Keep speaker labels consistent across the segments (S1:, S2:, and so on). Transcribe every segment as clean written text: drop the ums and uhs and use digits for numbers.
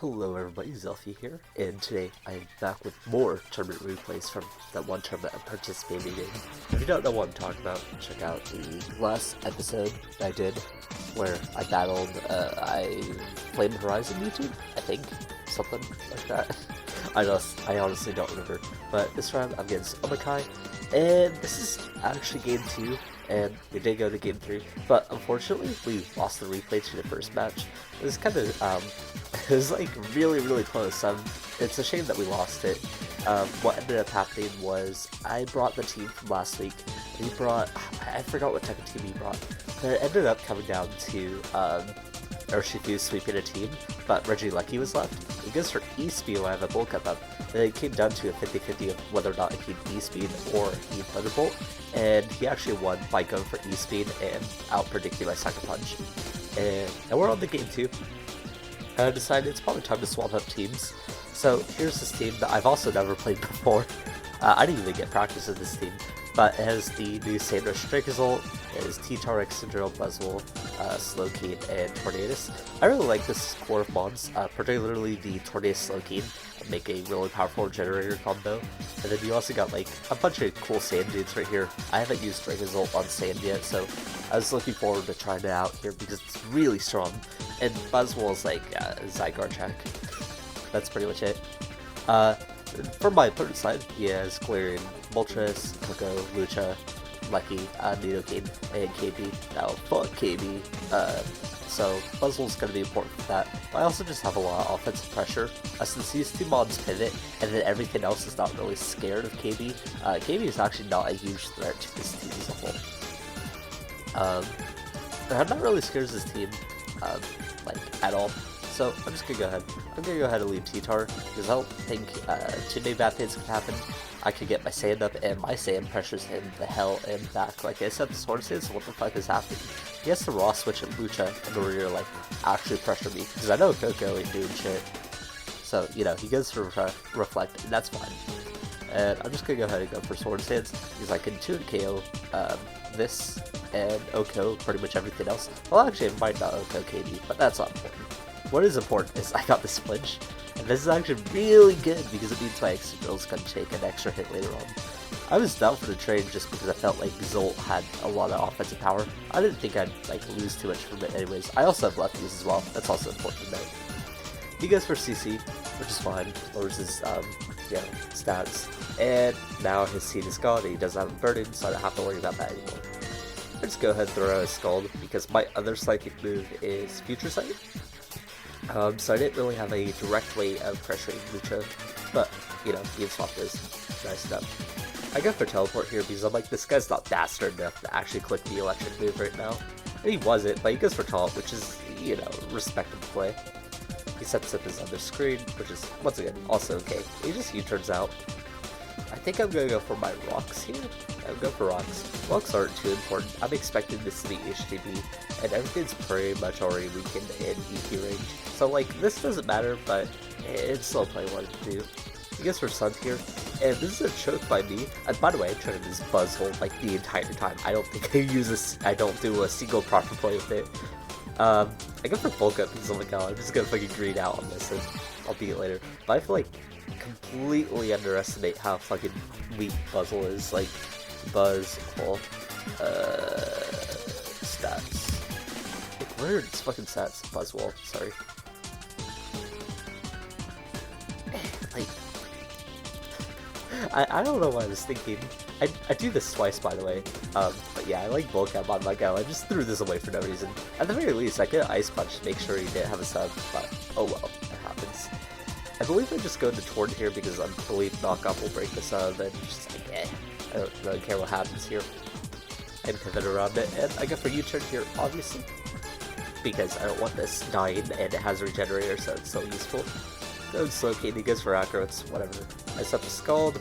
S1: Hello everybody, Zelfie here, and today I am back with more tournament replays from that one tournament I'm participating in. If you don't know what I'm talking about, check out the last episode I did where I battled, I Flame Horizon YouTube, I think, something like that. I honestly don't remember, but this round I'm against Omakai, and this is actually game 2, and we did go to game 3, but unfortunately we lost the replay to the first match. It was kind of, it was like really close. It's a shame that we lost it. What ended up happening was I brought the team from last week. He brought, I forgot what type of team he brought, but it ended up coming down to Urshifu sweeping a team, but Regieleki was left. He goes for E-Speed when I have a bulk up, and it came down to a 50-50 of whether or not he'd E-Speed or he'd Thunderbolt, and he actually won by going for E-Speed and out-predicting my Sucker Punch. And now we're on the game 2. I decided it's probably time to swap up teams. So here's this team that I've also never played before. I didn't even get practice with this team, but it has the new Sandrush Dracozolt, it has T-Tarex, Syndrome, Buzzwole, Slowking, and Tornadus. I really like this core of mons, particularly the Tornadus Slowking, make a really powerful generator combo. And then you also got like a bunch of cool sand dudes right here. I haven't used Dracozolt on sand yet, so I was looking forward to trying it out here because it's really strong. And Buzzwole is like Zygarde check. That's pretty much it. From my opponent's side, he has Galarian, Moltres, Koko, Lucha, Lucky, Nidoking, and KB. Now, fuck KB. So Buzzwole's going to be important for that. But I also just have a lot of offensive pressure. Since these two mobs pivot, and then everything else is not really scared of KB, KB is actually not a huge threat to this team as a whole. I'm not really scared of this team, like, at all. So I'm just gonna go ahead. I'm gonna go ahead and leave T-Tar, because I don't think too many bad things could happen. I could get my sand up, and my sand pressures him the hell and back. Like I said, the Sword Sand, so what the fuck is happening? He has to raw switch at Lucha in order to, like, actually pressure me, because I know Koko ain't doing shit. So, you know, he goes for Reflect, and that's fine. And I'm just gonna go ahead and go for Sword Sands, because I can 2 KO this and Oko pretty much everything else. Well, actually, I might not Oko KB, but that's not important. What is important is I got this flinch, and this is actually really good because it means my extra drills can take an extra hit later on. I was down for the trade just because I felt like Zolt had a lot of offensive power. I didn't think I'd like lose too much from it anyways. I also have lefties as well, that's also important to note. He goes for CC, which is fine, lowers his stats, and now his seed is gone and he doesn't have a burden, so I don't have to worry about that anymore. I just go ahead and throw out a Scald because my other psychic move is Future Sight. So I didn't really have a direct way of pressuring Lucha, but, you know, you can swap this. Nice enough. I go for Teleport here because I'm like, this guy's not bastard enough to actually click the electric move right now. And he wasn't, but he goes for Taunt, which is, you know, respectable play. He sets up his other screen, which is, once again, also okay. He just U-turns out. I think I'm going to go for my Rocks here. I'll go for Rocks. Rocks aren't too important. I'm expecting this to be HTB, and everything's pretty much already weakened in EP range. So, like, this doesn't matter, but it's still play what to do. He goes for Sun here, and this is a choke by me. And by the way, I tried to use Buzzwole like the entire time. I don't think I don't do a single proper play with it. I go for Bulk Up because, oh my god, I'm just gonna fucking green out on this and I'll beat it later. But I feel like completely underestimate how fucking weak Buzzwole is. Like, Buzzwole, stats. Like, where are its fucking stats? Buzzwole, sorry. Like, I don't know what I was thinking. I do this twice, by the way. But yeah, I like Bulk Up on my go. I just threw this away for no reason. At the very least, I could Ice Punch to make sure he didn't have a sub, but oh well, it happens. I believe I just go into Torn here because I believe Knockoff will break the sub, and just like, I don't really care what happens here. And pivot around it, and I go for U-turn here, obviously, because I don't want this dying, and it has a regenerator, so it's so useful. Go Slowking, he goes for Acro, it's whatever. I set up the Scald.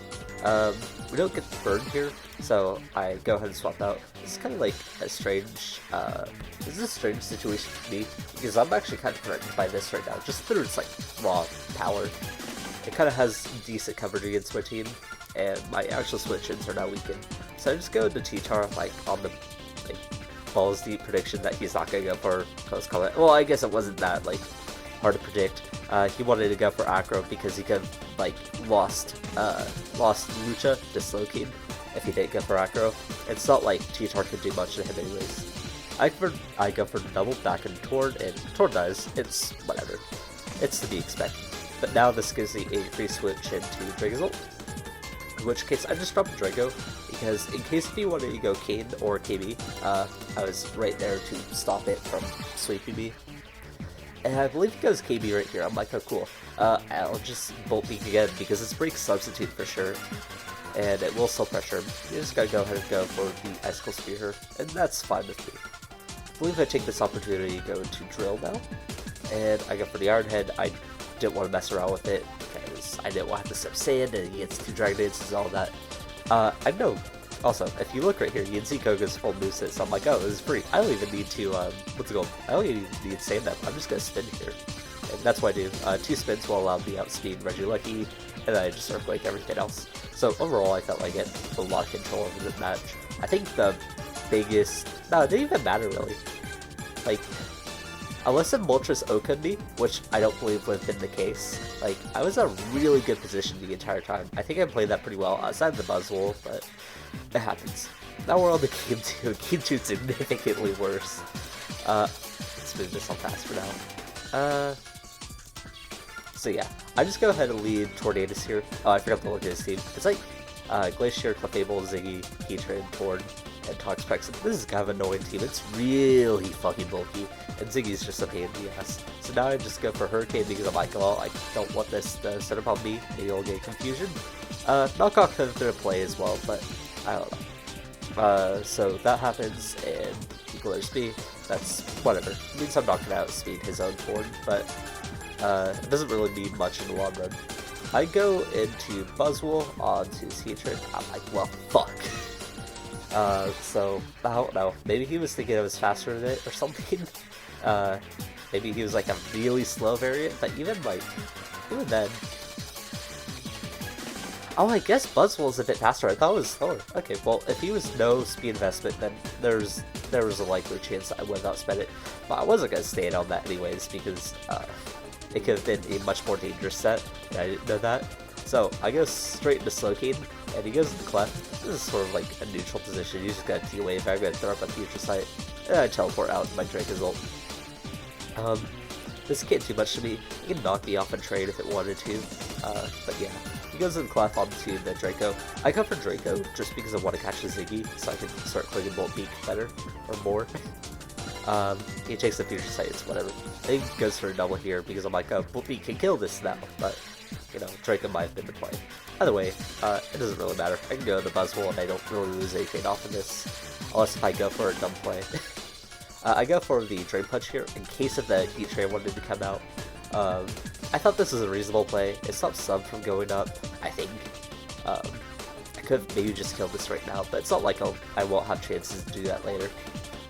S1: We don't get the burn here, so I go ahead and swap out. This is kind of like a strange, this is a strange situation for me, because I'm actually kind of threatened by this right now, just through its, like, raw power. It kind of has decent coverage against my team, and my actual switch-ins are now weakened. So I just go into T-Tar, like, on the, like, balls deep prediction that he's not going to go for close combat. Well, I guess it wasn't that, like, hard to predict. He wanted to go for aggro because he could have, like, lost Lucha to Slowking if he didn't go for aggro. It's not like T-Tar could do much to him anyways. I go for double back in Torn, and Torn does. It's whatever. It's to be expected. But now this gives me a free switch into Dracozolt. In which case, I just dropped Draco, because in case if you wanted to go Kane or KB, I was right there to stop it from sweeping me. And I believe he goes KB right here. I'm like, oh cool. I'll just Bolt Beak again, because it's break substitute for sure. And it will still pressure him. You just gotta go ahead and go for the Icicle Spear, and that's fine with me. I believe I take this opportunity to go to Drill now. And I go for the Iron Head. I didn't want to mess around with it, because I didn't want to have to step sand, and he gets 2 Dragon Dances and all that. I know. Also, if you look right here, you can see Koga's full moveset, so I'm like, oh, this is free. I don't even need to, what's it called? I don't even need to save them. I'm just gonna spin here. And that's what I do. 2 spins will allow me to outspeed Reggie Lucky, and then I just Earthquake everything else. So overall, I felt like I get a lot of control over this match. I think the biggest... No, it didn't even matter, really. Like, unless Moltres Okun'd me, which I don't believe would have been the case, like, I was in a really good position the entire time. I think I played that pretty well, outside of the Buzzwole, but it happens. Now we're on the Game 2. Game 2 is significantly worse. Let's move this on fast for now. So yeah, I just go ahead and lead Tornadus here. Oh, I forgot to look at his team. It's like Glacier, Clefable, Ziggy, Heatran, Torn, and Toxapex. This is kind of an annoying team. It's really fucking bulky, and Ziggy's just a pain in the ass. So now I just go for Hurricane because I'm like, well, I don't want this to set up on me. Maybe I'll get confusion. Knockoff comes into play as well, but I don't know. So that happens, and he glares me. That's whatever. It means I'm not gonna outspeed his own Torn, but it doesn't really mean much in the long run. I go into Buzzwole onto his Heatran. I'm like, well, fuck. So, I don't know. Maybe he was thinking I was faster than it or something. Maybe he was like a really slow variant, but even then. Oh, I guess Buzzwole's a bit faster. I thought it was slower. Okay, well, if he was no speed investment, then there was a likely chance that I would have outspent it. But I wasn't going to stand on that anyways, because it could have been a much more dangerous set, and I didn't know that. So I go straight into Slowking, and he goes into Clef. This is sort of like a neutral position. You just got T-Wave, I'm going to throw up a Future Sight, and I teleport out my Dracozolt. This can't do much to me. He can knock me off and trade if it wanted to, but yeah. He goes in Clef onto the Draco. I go for Draco just because I want to catch the Ziggy, so I can start clicking Bolt Beak better, or more. He takes the Future Sight, it's whatever. He goes for a double here because I'm like, oh, Bolt Beak can kill this now, but, you know, Draco might have been the play. Either way, it doesn't really matter. I can go to Buzzwole and I don't really lose anything off of this, unless if I go for a dumb play. I go for the Drain Punch here, in case if the Heatran wanted to come out. I thought this was a reasonable play. It stops Sub from going up, I think. I could have maybe just killed this right now, but it's not like I won't have chances to do that later.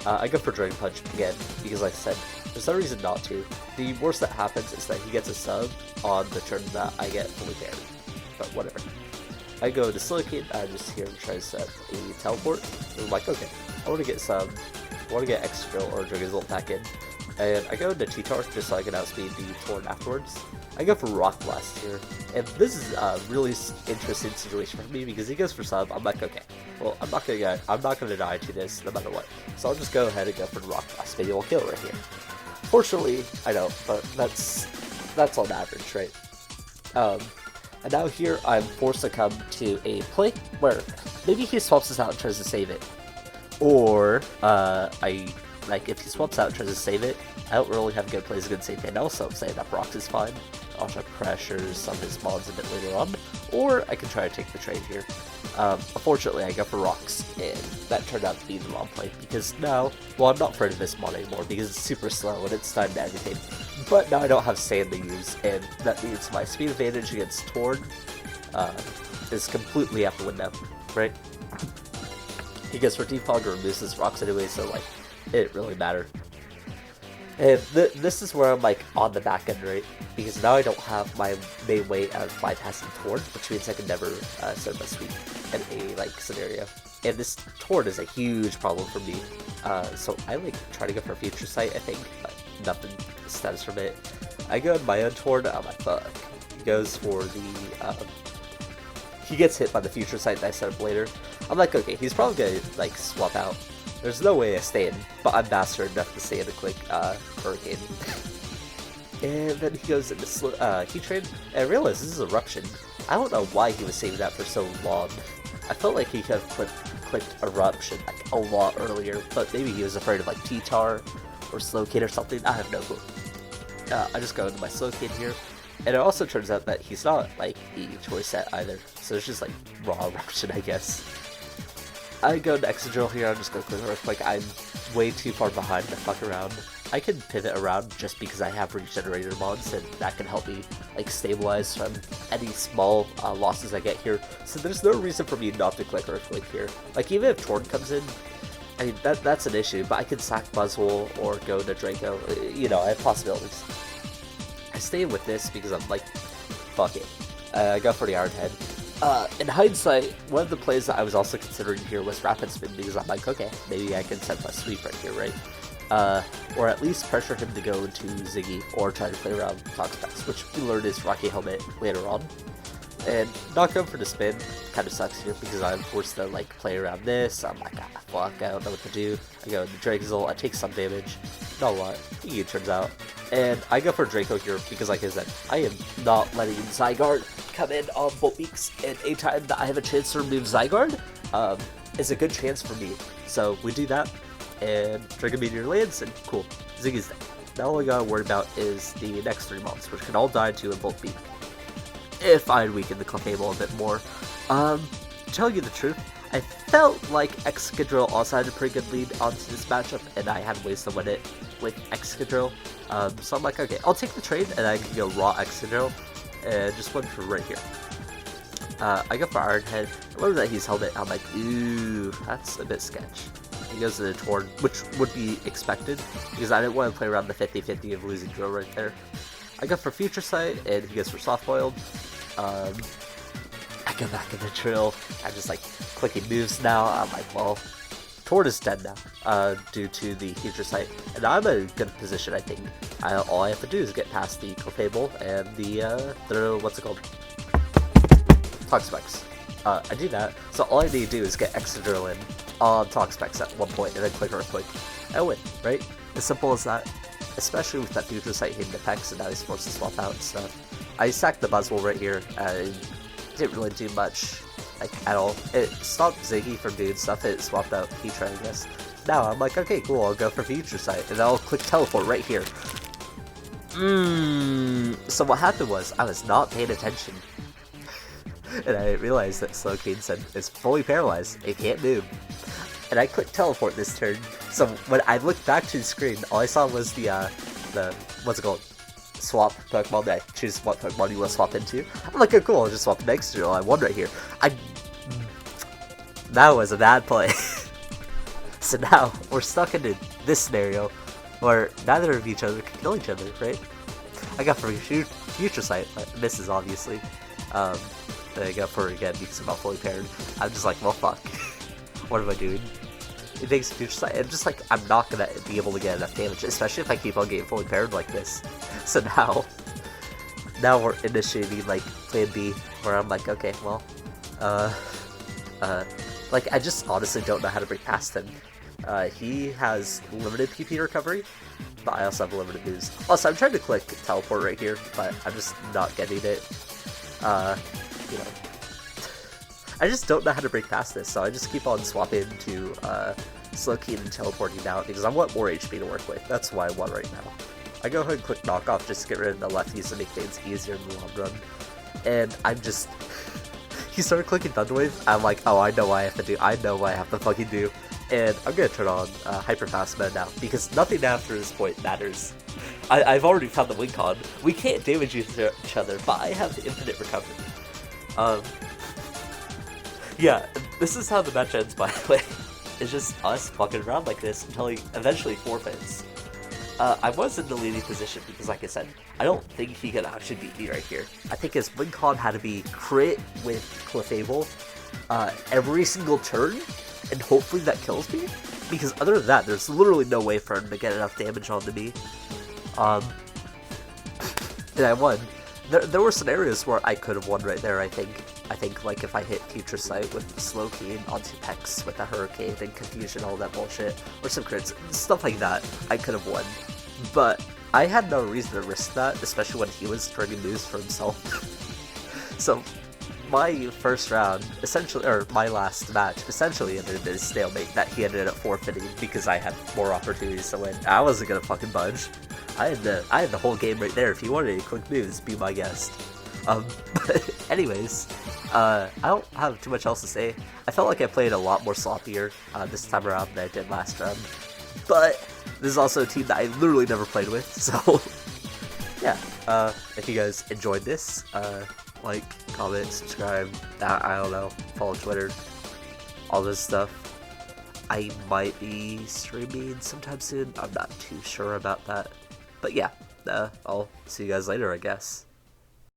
S1: I go for Drain Punch again, because like I said, there's no reason not to. The worst that happens is that he gets a sub on the turn that I get fully paired. But whatever. I go to Silicate, I just hear him try to set a teleport, and I'm like, okay, I want to get sub, I want to get X-Drill or Dracozolt back in. And I go into T-Tar just so I can outspeed the Torn afterwards. I go for Rock Blast here, and this is a really interesting situation for me because he goes for sub. I'm like, okay, well, I'm not gonna die to this no matter what. So I'll just go ahead and go for Rock Blast. Maybe we'll kill right here. Fortunately, I know, but that's on average, right? And now here I'm forced to come to a play where maybe he swaps this out and tries to save it, or if he swaps out and tries to save it, I don't really have good plays against anything else, so I'm saying that Rocks is fine. I'll try pressures some of his mons a bit later on, or I can try to take the trade here. Unfortunately, I go for Rocks, and that turned out to be the wrong play, because now, well, I'm not afraid of this mon anymore, because it's super slow and it's timed to everything. But now I don't have Sand to use, and that means my speed advantage against Torn is completely out the window, right? He goes for Defog or removes his Rocks anyway, so like, it didn't really matter. And this is where I'm like on the back end, right? Because now I don't have my main way of bypassing Torn, which means I can never set my sweep in a like scenario. And this Torn is a huge problem for me. So I like try to go for Future Sight, I think, but nothing stems from it. I go in my own Torn, I'm like, fuck. He goes for the, he gets hit by the future sight that I set up later. I'm like, okay, he's probably gonna, like, swap out. There's no way I stay in, but I'm master enough to stay in a quick, Hurricane. And then he goes into Heat Train, and I realize this is Eruption. I don't know why he was saving that for so long. I felt like he could have clicked Eruption, like, a lot earlier, but maybe he was afraid of, like, T-Tar or Slowcade or something. I have no clue. I just go into my Slowcade here, and it also turns out that he's not, like, the choice set either, so it's just, like, raw Eruption, I guess. I go to Exegil here, I'm just gonna click Earthquake. I'm way too far behind to fuck around. I can pivot around just because I have Regenerator mods, and that can help me, like, stabilize from any small losses I get here. So there's no reason for me not to click Earthquake here. Like, even if Torn comes in, I mean, that's an issue, but I can sack Buzzwole or go to Draco. You know, I have possibilities. I stay with this because I'm like, fuck it. I go for the Iron Head. In hindsight, one of the plays that I was also considering here was Rapid Spin, because I'm like, okay, maybe I can set my sweep right here, right? Or at least pressure him to go into Ziggy, or try to play around Toxapex, which we learned is Rocky Helmet later on. And not going for the spin kind of sucks here, because I'm forced to, like, play around this. I'm like, ah, fuck, I don't know what to do. I go into Dracozolt, I take some damage, not a lot, it turns out. And I go for Draco here, because like I said, I am not letting Zygarde come in on Volt Beaks, and anytime that I have a chance to remove Zygarde, is a good chance for me. So we do that, and Draco Meteor lands, and cool, Ziggy's dead. Now all I gotta worry about is the next 3 mobs, which can all die to a Volt Beak, if I'd weaken the Clefable a bit more. To tell you the truth, I felt like Excadrill also had a pretty good lead onto this matchup, and I had ways to win it with Excadrill. So I'm like, okay, I'll take the trade, and I can go raw Excadrill, and just win for right here. I go for Iron Head. I learned that he's held it. I'm like, ooh, that's a bit sketch. He goes to the Torn, which would be expected, because I didn't want to play around the 50-50 of losing Drill right there. I go for Future Sight, and he goes for Soft Boiled. I go back in the Drill. I'm just like clicking moves now. I'm like, well, Torn is dead now, due to the Future Sight, and I'm in a good position, I think. All I have to do is get past the Clefable and the what's it called? Toxapex. I do that, so all I need to do is get Excadrill in on Toxapex at one point, and then click Earthquake. I win, right? As simple as that. Especially with that Future Sight hitting the Pex, and now he's forced to swap out and stuff. I sacked the Buzzwole right here, and didn't really do much, like, at all. It stopped Ziggy from doing stuff, it swapped out Petra, I guess. Now I'm like, okay, cool, I'll go for Future Sight, and I'll click Teleport right here. So what happened was, I was not paying attention. And I realized that Slowcade is fully paralyzed, it can't move. And I clicked Teleport this turn, so when I looked back to the screen, all I saw was the what's it called? Swap Pokemon that I choose what Pokemon you want to swap into. I'm like, oh cool, I'll just swap next to it. I won right here. That was a bad play. So now, we're stuck into this scenario, where neither of each other can kill each other, right? I got for Future Sight, but misses obviously. Then I got for it again because I'm not fully paired. I'm just like, well fuck. What am I doing? It takes Future Sight, and just like, I'm not gonna be able to get enough damage, especially if I keep on getting fully paired like this. So now we're initiating like plan B, where I'm like, okay, well, like, I just honestly don't know how to break past him. He has limited PP recovery, but I also have limited moves. Also, I'm trying to click Teleport right here, but I'm just not getting it. You know, I just don't know how to break past this, so I just keep on swapping to Slowcade and teleporting out, because I want more HP to work with. That's why I want right now. I go ahead and click Knockoff just to get rid of the lefties and make things easier in the long run. And I'm just... he started clicking Thunderwave, I'm like, oh, I know what I have to do. I know what I have to fucking do. And I'm gonna turn on Hyper Fast Mode now, because nothing after this point matters. I've already found the win con. We can't damage each other, but I have infinite recovery. Yeah, this is how the match ends, by the way. It's just us fucking around like this until he eventually forfeits. I was in the leading position because, like I said, I don't think he could actually beat me right here. I think his win con had to be crit with Clefable every single turn, and hopefully that kills me. Because other than that, there's literally no way for him to get enough damage onto me. and I won. There were scenarios where I could have won right there, I think. I think, like, if I hit Future Sight with Slow Keen onto Pex with a Hurricane and Confusion, all that bullshit, or some crits, stuff like that, I could have won. But I had no reason to risk that, especially when he was turning moves for himself. So, my first round, essentially, or my last match, essentially ended in a stalemate that he ended up forfeiting because I had more opportunities to win. I wasn't gonna fucking budge. I had the whole game right there. If you wanted any quick moves, be my guest. But anyways, I don't have too much else to say. I felt like I played a lot more sloppier this time around than I did last round. But this is also a team that I literally never played with, so yeah. If you guys enjoyed this, like, comment, subscribe, I don't know, follow Twitter, all this stuff. I might be streaming sometime soon. I'm not too sure about that. But yeah, I'll see you guys later, I guess.